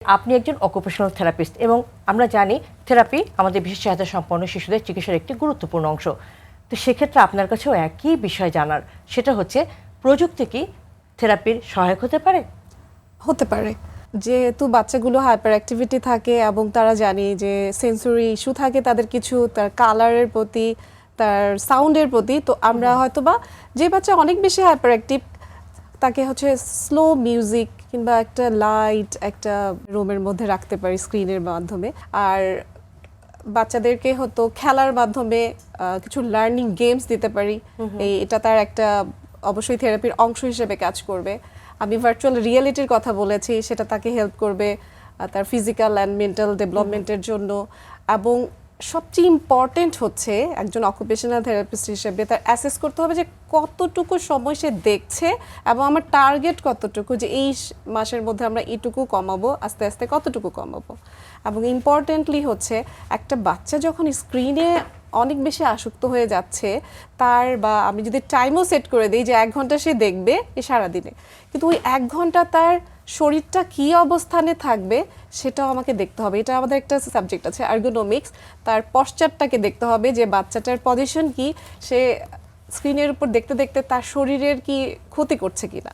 আপনি একজন occupational therapist এবং আমরা জানি থেরাপি আমাদের বিশেষ চাহিদা সম্পন্ন শিশুদের চিকিৎসার একটি গুরুত্বপূর্ণ অংশ। তো সেক্ষেত্রে আপনার কাছেও একই বিষয় জানার, সেটা হচ্ছে প্রযুক্তি কি থেরাপির সহায়ক হতে পারে? হতে পারে। যেহেতু বাচ্চাগুলো হাইপার অ্যাক্টিভিটি থাকে এবং তারা জানি যে সেন্সরি ইস্যু থাকে তাদের কিছু, তার কালারের প্রতি, তার সাউন্ডের প্রতি, তো আমরা হয়তোবা যে বাচ্চা অনেক বেশি হাইপার অ্যাক্টিভ তাকে হচ্ছে স্লো মিউজিক কিংবা একটা লাইট একটা রুমের মধ্যে রাখতে পারি স্ক্রিনের মাধ্যমে। আর বাচ্চাদেরকে হয়তো খেলার মাধ্যমে কিছু লার্নিং গেমস দিতে পারি। এটা তার একটা অবশ্যই থেরাপির অংশ হিসেবে কাজ করবে। আমি ভার্চুয়াল রিয়েলিটির কথা বলেছি, সেটা তাকে হেল্প করবে তার ফিজিক্যাল অ্যান্ড মেন্টাল ডেভেলপমেন্টের জন্য। এবং সবচেয়ে ইম্পর্টেন্ট হচ্ছে একজন অকুপেশনাল থেরাপিস্ট হিসেবে তার অ্যাসেস করতে হবে যে কতটুকু সময় সে দেখছে এবং আমার টার্গেট কতটুকু, যে এই মাসের মধ্যে আমরা এইটুকু কমাবো, আস্তে আস্তে কতটুকু কমাবো। এবং ইম্পর্টেন্টলি হচ্ছে একটা বাচ্চা যখন স্ক্রিনে অনেক বেশি আসক্ত হয়ে যাচ্ছে তার, বা আমি যদি টাইমও সেট করে দিই যে 1 ঘন্টা সে দেখবে এই সারাদিনে, কিন্তু ওই 1 ঘন্টা তার শরীরটা কী অবস্থানে থাকবে সেটাও আমাকে দেখতে হবে। এটা আমাদের একটা সাবজেক্ট আছে আর্গোনমিক্স, তার পশ্চারটাকে দেখতে হবে যে বাচ্চাটার পজিশন কি, সে স্ক্রিনের উপর দেখতে দেখতে তার শরীরের কি ক্ষতি করছে কিনা।